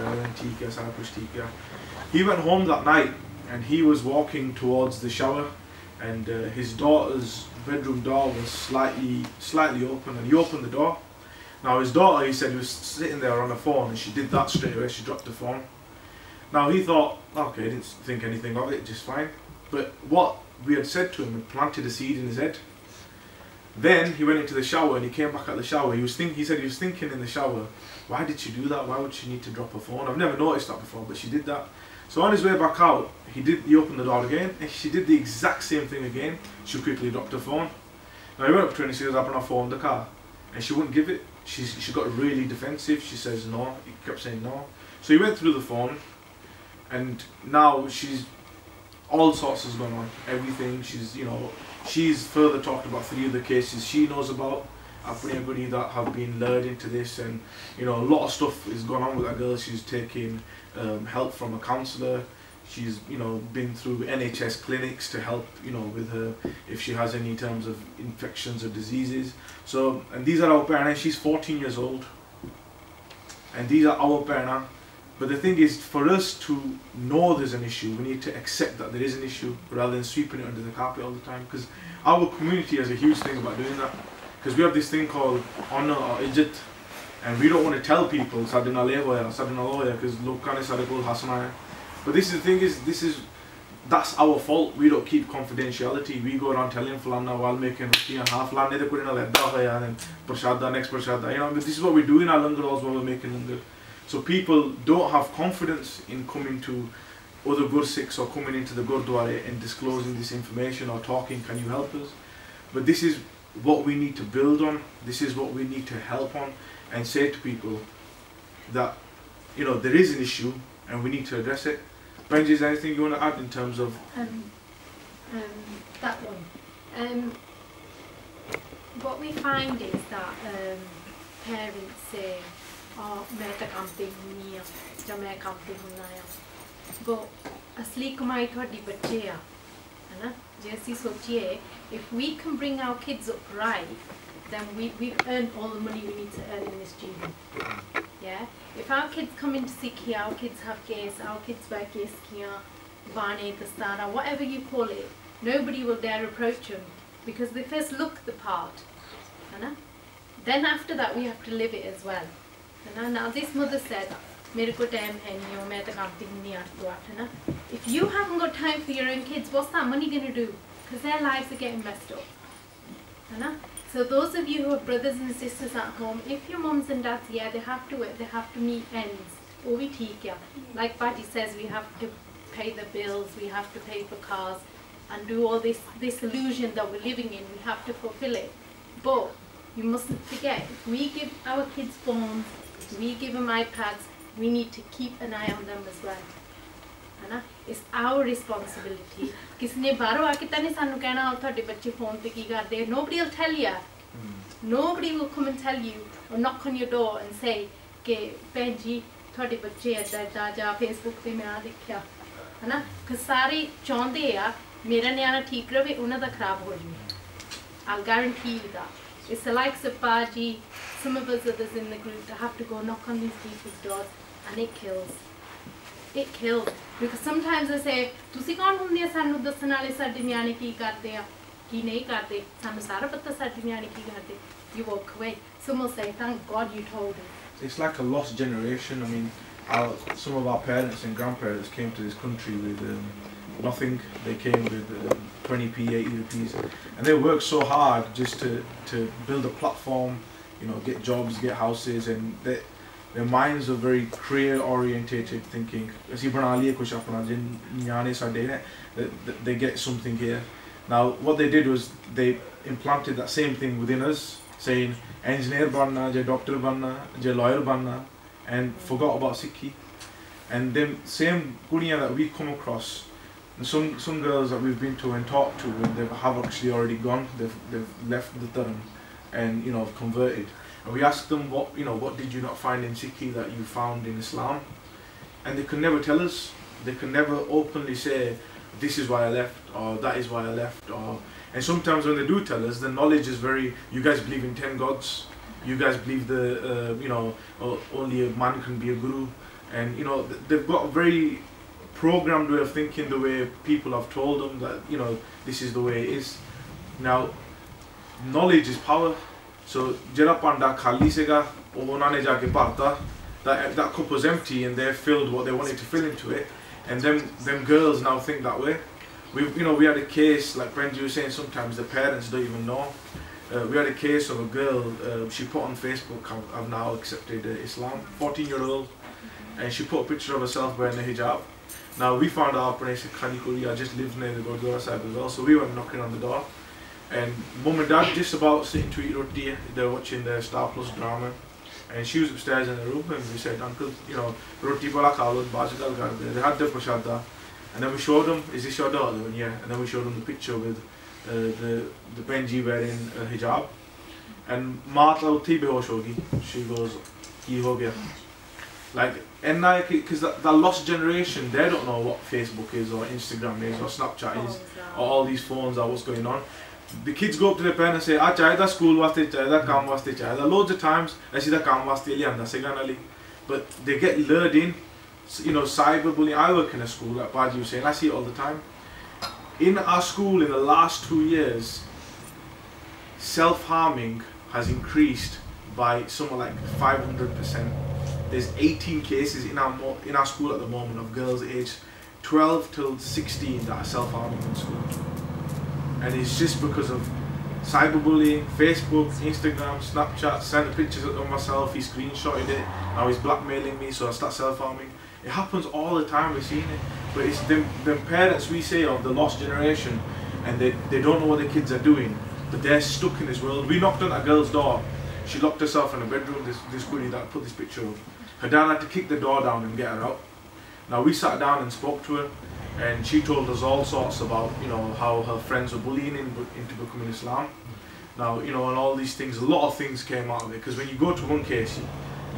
he went home that night and he was walking towards the shower, and his daughter's bedroom door was slightly open, and he opened the door. Now his daughter, he said, he was sitting there on the phone, and she did that straight away, she dropped the phone. Now he thought, okay, didn't think anything of it, just fine. But what we had said to him had planted a seed in his head. Then he went into the shower, and he came back out the shower. He said he was thinking in the shower, why did she do that? Why would she need to drop her phone? I've never noticed that before, but she did that. So on his way back out, he opened the door again, and she did the exact same thing again. She quickly dropped her phone. Now he went up to her and he says, I've got a phone in the car, and she wouldn't give it. She got really defensive. She says no. He kept saying no. So he went through the phone, and now she's all sorts has gone on. Everything. She's further talked about 3 of the cases she knows about. Everybody that have been lured into this, and you know, a lot of stuff is going on with that girl. She's taking help from a counsellor. She's, you know, been through NHS clinics to help, you know, with her if she has any terms of infections or diseases. So, and these are our parents. She's 14 years old, and these are our parents. But the thing is, for us to know there's an issue, we need to accept that there is an issue rather than sweeping it under the carpet all the time. Because our community has a huge thing about doing that. Because we have this thing called honour or ijat, and we don't want to tell people sadina lehoya, sadina loya, because lokane sadakul hasana. But this is the thing is, that's our fault. We don't keep confidentiality. We go around telling Falana while making half land the kurina ledda hoya and then prashada next prashada. You know, but this is what we do in our langar also while we're making langar. So people don't have confidence in coming to other Gursikhs are coming into the Gurdwara and disclosing this information or talking, can you help us? But this is what we need to build on, this is what we need to help on, and say to people that, you know, there is an issue and we need to address it. Benji, is there anything you want to add in terms of that one? What we find is that parents say, oh, मैं तो काम पे नहीं है, जब मैं काम पे होना है, but असली कमाई थोड़ी बच्चे आ, है ना? जैसी सोचिए, if we can bring our kids up right, then we've earned all the money we need to earn in this student. Yeah? If our kids come into Sikhi, our kids have case, our kids wear keskiya, Vane, Dastana, whatever you call it, nobody will dare approach them because they first look the part. Then after that we have to live it as well. Now this mother said, "Mere ko time hai nahi, main to kaam nahi aata." If you haven't got time for your own kids, what's that money going to do? Because their lives are getting messed up. So those of you who are brothers and sisters at home, if your mums and dads, yeah, they have to work, they have to meet ends. Like Bhai says, we have to pay the bills, we have to pay for cars, and do all this illusion that we're living in. We have to fulfill it. But you mustn't forget, if we give our kids phones, we give them iPads, we need to keep an eye on them as well. It's our responsibility. Nobody will tell you. Nobody will come and tell you or knock on your door and say, Benji, thode bachche ida ja Facebook te main dikhya. Because sare chaਹੁੰਦੇ ਆ ਮੇਰਾ ਨਿਆਣਾ ਠੀਕ ਰਵੇ ਉਹਨਾਂ ਦਾ ਖਰਾਬ ਹੋ ਜਾਵੇ. I'll guarantee you that. It's the likes of Baji, some of us others in the group that have to go knock on these people's doors, and it kills. It kills. Because sometimes I say, ਤੁਸੀਂ ਕੌਣ ਹੁੰਦੇ ਆ ਸਾਨੂੰ ਦੱਸਣ ਵਾਲੇ ਸਾਡੇ ਨਿਆਣੇ ਕੀ ਕਰਦੇ ਆ ਕੀ ਨਹੀਂ ਕਰਦੇ ਸਾਨੂੰ ਸਾਰਾ ਪਤਾ ਸਾਡੇ ਨਿਆਣੇ ਕੀ ਕਰਦੇ. You walk away. Some will say, thank God you told us. It's like a lost generation. I mean, some of our parents and grandparents came to this country with nothing. They came with 20p, 80 rupees, and they worked so hard just to build a platform, you know, get jobs, get houses, and their minds are very career orientated thinking. They get something here. Now what they did was they implanted that same thing within us, saying engineer banna, doctor banna, lawyer banna, and forgot about Sikhi. And then same kudiyan that we come across, and some girls that we've been to and talked to, and they have actually already gone, they've left the dharm and, you know, converted. And we asked them, what did you not find in Sikhi that you found in Islam? And they could never tell us. They could never openly say, this is why I left, or that is why I left. And sometimes when they do tell us, the knowledge is very, you guys believe in 10 gods, you guys believe only a man can be a guru. And, you know, they've got a very programmed way of thinking, the way people have told them that, you know, this is the way it is. Now, knowledge is power. So jera panda khali sega ona ne jaake bharta, that cup was empty and they filled what they wanted to fill into it, and them girls now think that way. We had a case, like Benji was saying, sometimes the parents don't even know. We had a case of a girl, she put on Facebook, I've now accepted Islam, 14-year-old, and she put a picture of herself wearing a hijab. Now we found out when I said Khani Kuri, I just lived near the Gurdwara Sahib as well, so we went knocking on the door. And mum and dad just about sitting to eat roti, they're watching the Star Plus drama, and she was upstairs in the room, and we said, uncle, you know, roti bala khalo, bajigal garde. They had their prashada, and then we showed them, is this your daughter? And yeah, and then we showed them the picture with the Benji wearing a hijab, and Mata uthi behosh hogi. She goes, ki ho gaya? Like, and because that lost generation, they don't know what Facebook is, or Instagram is, or Snapchat is, or all these phones are what's going on. The kids go up to their parents and say, "Ah, chahida school waste, chahida kaam waste, chahida." Loads of times, I see the kaam waste lianda seganali, but they get lured in. You know, cyberbullying. I work in a school, like Baji was saying, I see it all the time. In our school, in the last 2 years, self-harming has increased by something like 500%. There's 18 cases in our school at the moment of girls aged 12 till 16 that are self-harming in school. And it's just because of cyberbullying, Facebook, Instagram, Snapchat, sent pictures of myself, he screenshotted it, now he's blackmailing me, so I start self-harming. It happens all the time, we're seeing it. But it's them parents we say of the lost generation, and they don't know what their kids are doing, but they're stuck in this world. We knocked on a girl's door. She locked herself in a bedroom, this goodie that put this picture up. Her dad had to kick the door down and get her out. Now we sat down and spoke to her, and she told us all sorts about, you know, how her friends were bullying into becoming Islam. Now, you know, and all these things, a lot of things came out of it, because when you go to one case,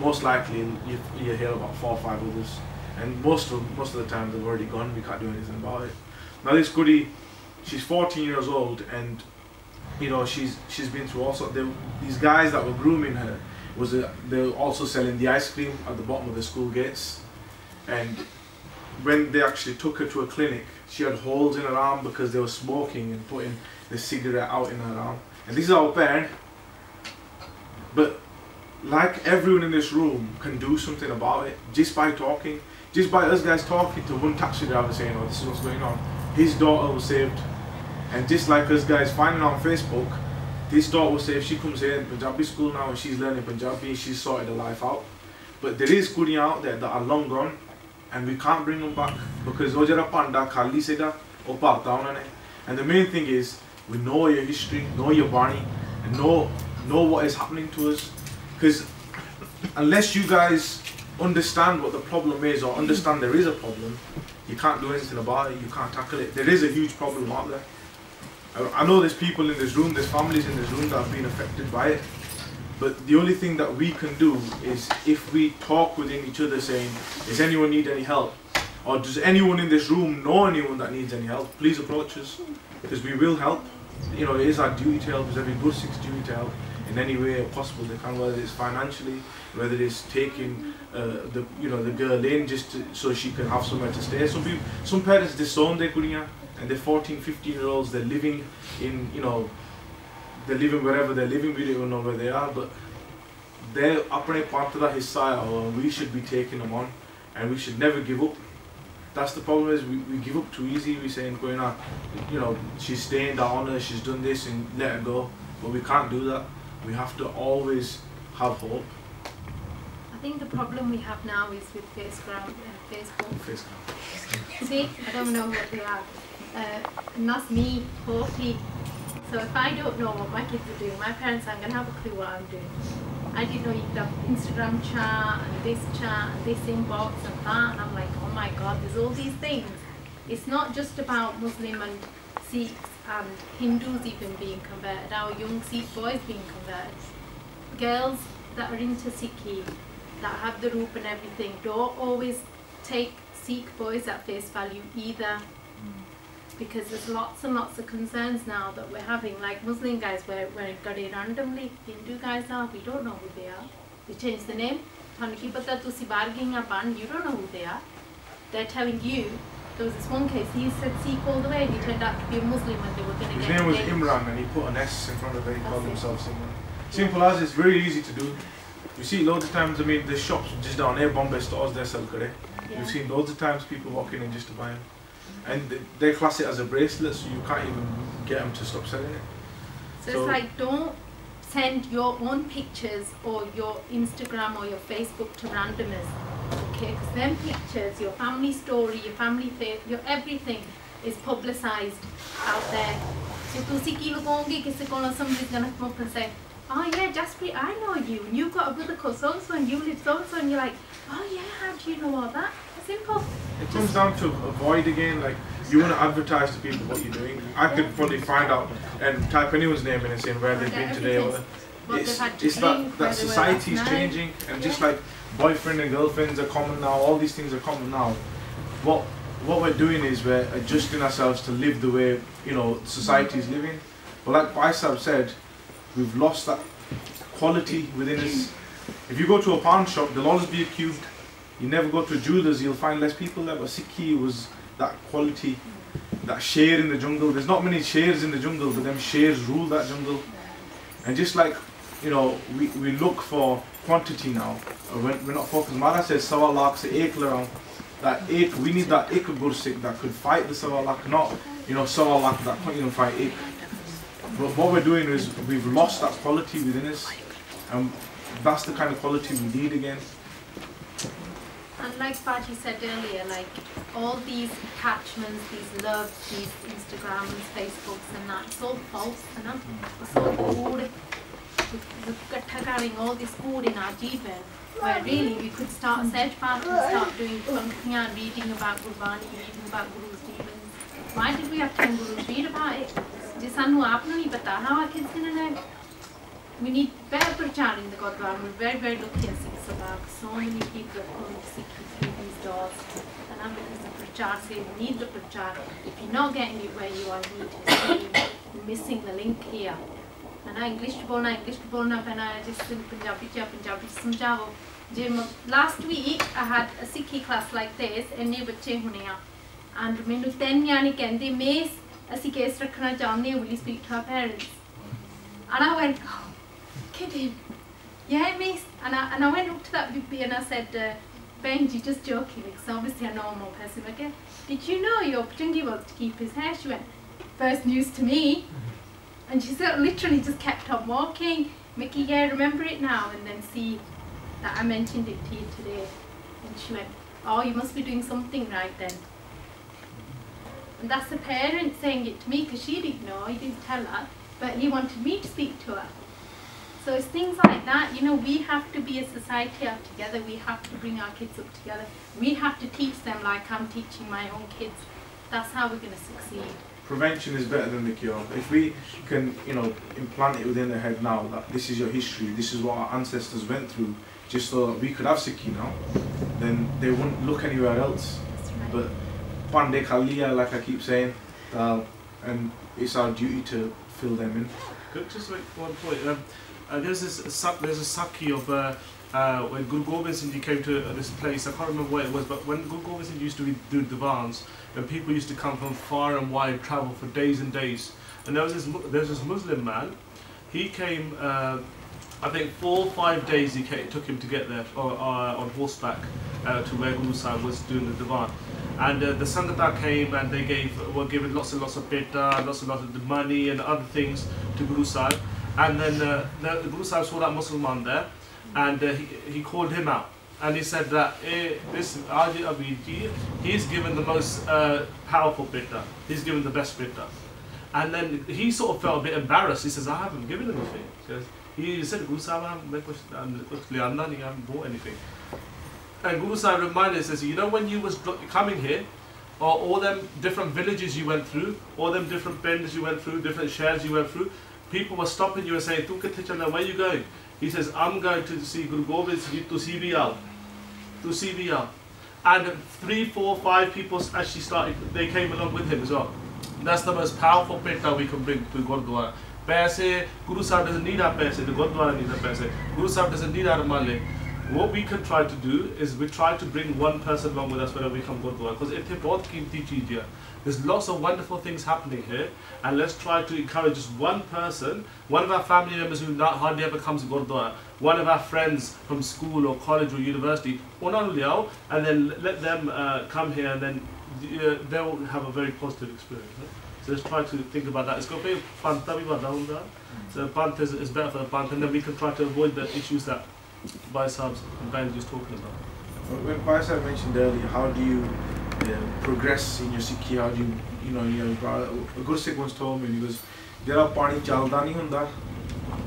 most likely you hear about 4 or 5 others, and most of the time they've already gone, we can't do anything about it. Now this goodie, she's 14 years old, and you know, she's been through all sorts. These guys that were grooming her, they were also selling the ice cream at the bottom of the school gates, and when they actually took her to a clinic, she had holes in her arm because they were smoking and putting the cigarette out in her arm. And this is our parent, but like everyone in this room can do something about it just by talking, just by us guys talking to one taxi driver saying, oh, this is what's going on. His daughter was saved. And just like us guys finding on Facebook, this daughter was saved. She comes here in Punjabi school now and she's learning Punjabi, she's sorted her life out. But there is goodies out there that are long gone, and we can't bring them back because and the main thing is, we know your history, know your Bani, and know what is happening to us. Because unless you guys understand what the problem is, or understand there is a problem, you can't do anything about it, you can't tackle it. There is a huge problem out there. I know there's people in this room, there's families in this room that have been affected by it. But the only thing that we can do is, if we talk within each other saying, does anyone need any help? Or does anyone in this room know anyone that needs any help? Please approach us, because we will help. You know, it is our duty to help, it's every good Sikh's duty to help in any way possible they can, whether it's financially, whether it's taking the girl in just so she can have somewhere to stay. Some parents disown their kuriyan, and they're 14, 15-year-olds, they're living in, you know, they're living wherever they're living, we don't even know where they are, but they're apne part da hissa hai, and we should be taking them on, and we should never give up. That's the problem, is we give up too easy. We're saying, going on, you know, she's staying down there, she's done this, and let her go. But we can't do that. We have to always have hope. I think the problem we have now is with Facebook. See, I don't know what they are. And that's me, totally. So if I don't know what my kids are doing, my parents aren't going to have a clue what I'm doing. I didn't know you could have Instagram chat, and this inbox and that, and I'm like, oh my god, there's all these things. It's not just about Muslim and Sikhs and Hindus even being converted, our young Sikh boys being converted. Girls that are into Sikhi, that have the roop and everything, don't always take Sikh boys at face value either. Because there's lots and lots of concerns now that we're having, like Muslim guys, we're got it randomly. Hindu guys now, we don't know who they are. They changed the name. You don't know who they are. They're telling you. There was this one case, he said Sikh all the way, and he turned out to be a Muslim, and they were going to get his name was Imran, and he put an S in front of it, he called himself Singh. Simple as, it's very easy to do. You see loads of times, I mean, there's shops just down there, Bombay stores, they sell kare. You've seen loads of times people walking in just to buy them. And they class it as a bracelet, so you can't even get them to stop selling it. So it's like, don't send your own pictures or your Instagram or your Facebook to randomers, okay? Because them pictures, your family story, your family faith, your everything is publicized out there. So somebody's gonna come up and say, oh yeah, Jaspreet, I know you, and you've got a brother called so-and-so, and you live so-and-so, and you're like, oh yeah, how do you know all that? Simple. It comes down to avoid again, like, you want to advertise to people what you're doing. I could probably find out and type anyone's name in and say where they've been today. It's that society is changing, and just like boyfriend and girlfriends are common now, all these things are common now. What we're doing is we're adjusting ourselves to live the way, you know, society is living. But like Bhai said, we've lost that quality within us. If you go to a pawn shop, there'll always be a queue. You never go to a jeweler's, you'll find less people there. But Sikhi was that quality, that share in the jungle. There's not many shares in the jungle, but them shares rule that jungle. And just like, you know, we look for quantity now. We're not focused. Mara says sawa lakh se ek larao. That ek, we need that ek Gursikh that could fight the sawa lakh, not, you know, sawa lakh that can't even fight ek. But what we're doing is we've lost that quality within us, and that's the kind of quality we need again. And like Baji said earlier, like all these attachments, these loves, these Instagrams, Facebooks and that, it's all false, you know? It's all good. We're carrying all this good in our jeevan, where really we could start a search bar and start doing funkiyan, reading about Gurbani, reading about Guru's jeevans. Why did we have 10 Gurus read about it? Just sanu aapnu nahi pata, how our kids gonna know? We need better prachar in the Gurdwara. We're very, very lucky at Sikh Sabha. So many people are coming to Sikh through these doors. And I'm because the prachar say we need the prachar. If you're not getting it where you are, you need to see you're missing the link here. And I English bolna, and I just in Punjabi samjhavo. Last week I had a Sikhi class like this, and they bache hone a. And menu 10 yani kendi me asi case rakhna chahne will speak to our parents. And I went, oh, kidding. Yeah, miss. And I went up to that Bibi and I said, Benji, just joking, because obviously a normal person. Okay, did you know your opportunity was to keep his hair? She went, first news to me. And she said, literally just kept on walking. Mickey, yeah, remember it now, and then see that I mentioned it to you today. And she went, oh, you must be doing something right then. And that's the parent saying it to me, because she didn't know, he didn't tell her, but he wanted me to speak to her. So it's things like that, you know, we have to be a society out together, we have to bring our kids up together, we have to teach them like I'm teaching my own kids. That's how we're going to succeed. Prevention is better than the cure. If we can, you know, implant it within their head now that this is your history, this is what our ancestors went through, just so that we could have Sikhi now, then they wouldn't look anywhere else. Right. But Pande Khaliya, like I keep saying, and it's our duty to fill them in. Good, just like one point. There's a Sakhi of when Guru Gobind Singh Ji came to this place. I can't remember where it was, but when Guru Gobind Singh Ji used to do divans, and people used to come from far and wide, travel for days and days. And there was this Muslim man. He came, I think 4 or 5 days it took him to get there on horseback to where Guru Sahib was doing the divan. And the Sangata came and they were given lots and lots of peta, lots and lots of money and other things to Guru Sahib. And then the Guru Sahib saw that Muslim there, and he called him out. And he said that this Aji Abhiji, he's given the most powerful peta, he's given the best peta. And then he sort of felt a bit embarrassed. He says, I haven't given anything. He said, Guru Sahib, I haven't bought anything. And Guru Sahib reminded us, says, you know, when you was coming here, or all them different villages you went through, all them different bends you went through, different shares you went through, people were stopping you and saying, where are you going? He says, I'm going to see Guru Gobind Singh to CBL. To CBL. And 3, 4, 5 people actually started, they came along with him as well. That's the most powerful peta we can bring to Gurdwara. Paise, Guru Sahib doesn't need our paise, the Gurdwara needs our paise. Guru Sahib doesn't need our male. What we can try to do is we try to bring one person along with us whenever we come Gurdwara, because it's a very important thing. There's lots of wonderful things happening here, and let's try to encourage just one person, one of our family members who hardly ever comes to Gurdwara, one of our friends from school or college or university, and then let them come here, and then they'll have a very positive experience. So let's try to think about that. It's got to be panta. So panta is better for the panta, and then we can try to avoid the issues that Bhai Sahab's and Ben just talking about. When Bhai Sahab mentioned earlier, how do you progress in your Sikhi? How do a good Sikh once told me, he goes, "Jera pani chalda nahi hunda,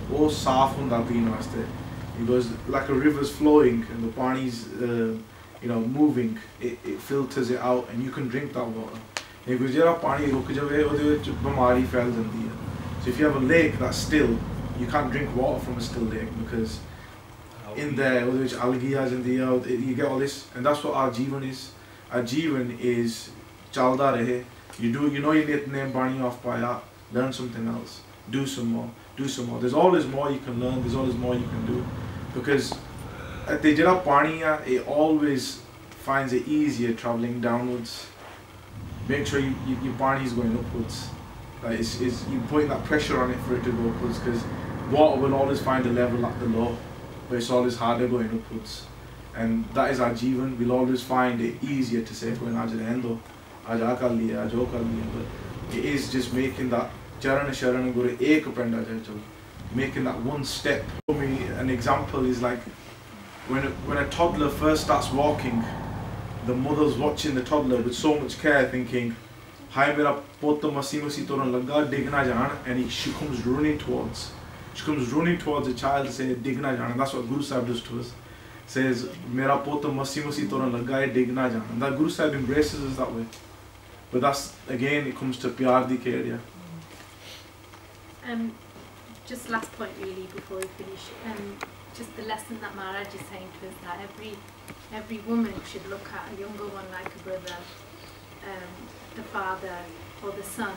wo saaf hunda peen waste." He goes, like a river's flowing and the pani's moving, it filters it out and you can drink that water. He goes, jera pani ruk jave, ode vich bimari phail jandi hai. So if you have a lake that's still, you can't drink water from a still lake because in there, ode vich algae aa jandi hai, you get all this, and that's what our Jeevan is. Our Jeevan is chalda rahe. You know you nitnem bani off paya, learn something else, do some more, do some more. There's always more you can learn, there's always more you can do. Because at the jera pani, it always finds it easier traveling downwards. Make sure your pani is going upwards. Like you're putting that pressure on it for it to go upwards, because water will always find a level at the low, but it's always harder going upwards. And that is our Jeevan. We'll always find it easier to say going aaj rehndo, aaj aa kar liya, aaj wo kar liya. But it is just making that charan sharan guru ek penda jai chalo, making that one step. For me, an example is like when a toddler first starts walking, the mother's watching the toddler with so much care, thinking, "Hi, mera pota masi masi toran laga, dig na jaan," and she comes running towards the child, saying, "Dig na jaan." And that's what Guru Sahib does to us. Says, "Mera pota masi masi toran laga, dig na jaan." And that Guru Sahib embraces us that way. But that's, again, it comes to pyar di area. Just last point really before we finish. Just the lesson that Maharaj is saying to us, that every woman should look at a younger one like a brother, the father or the son,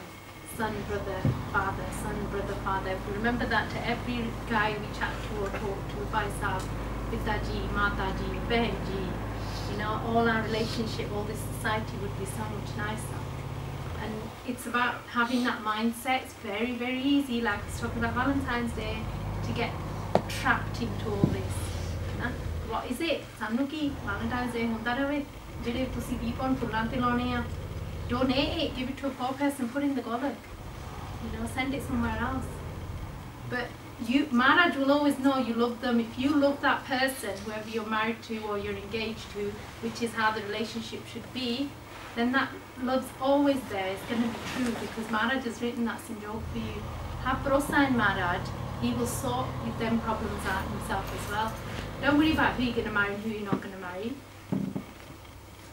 brother, father. If we remember that to every guy we chat to or talk to, Bhai Sahib, Pitaji, Mataji, Behenji, you know, all our relationship, all this society would be so much nicer. And it's about having that mindset. It's very, very easy, like I was talking about Valentine's Day, to get trapped into all this. Na? What is it? Sanu ki Valentine's Day hunda rahe. Jede tusi deepon phulan te laune ya. Donate it, give it to a poor person, put it in the goblet. You know, send it somewhere else. But Maharaj will always know you love them. If you love that person, whoever you're married to or you're engaged to, which is how the relationship should be, then that love's always there. It's going to be true because Maharaj has written that sanjog for you. Have bharosa in Maharaj. He will sort them problems out himself as well. Don't worry about who you're going to marry and who you're not going to marry.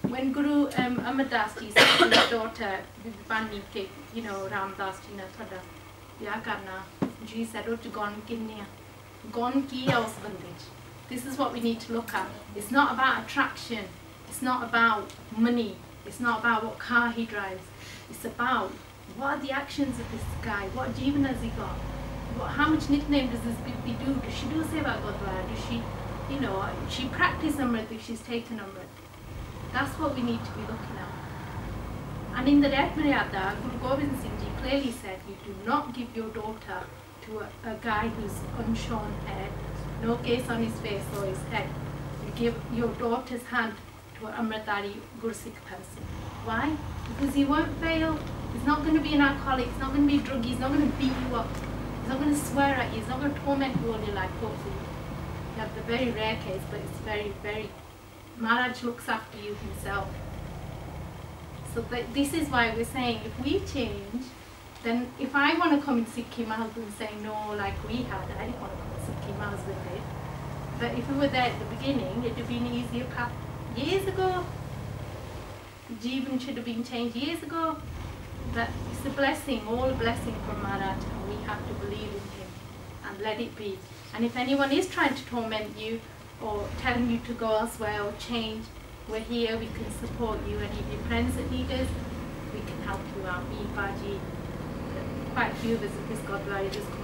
When Guru Amar Das Ji said to his daughter, Bibi ke, you know, Ram Das Ji ne thada vyah karna, Ji said, "Oh, gon kinniya, gon ki hai us bande." This is what we need to look at. It's not about attraction. It's not about money. It's not about what car he drives. It's about what are the actions of this guy. What jeevan has he got? How much nickname does this Bibi do? Does she do Seva Gurdwara? Does she, you know, she practice Amrit if she's taken Amrit? That's what we need to be looking at. And in the Death Maryada, Guru Gobind Singh Ji clearly said, you do not give your daughter to a guy who's unshorn hair, no case on his face or his head. You give your daughter's hand to an Amritari Gursikh person. Why? Because he won't fail. He's not going to be an alcoholic. He's not going to be a druggie. He's not going to beat you up. He's not going to swear at you. He's not going to torment you all your life, hopefully. You have the very rare case, but it's very, very... Maharaj looks after you himself. So this is why we're saying, if we change, then if I want to come and Sikhi, my husband's saying no, like we had, I didn't want to come and Sikhi, my husband did. But if we were there at the beginning, it would have been an easier path. Years ago, Jeevan should have been changed years ago. But it's a blessing, all a blessing from Maharaj, and we have to believe in him and let it be. And if anyone is trying to torment you or telling you to go elsewhere or change, we're here, we can support you. Any of your friends that need us, we can help you out. Me, Baji, quite a few of us at this Godwari just come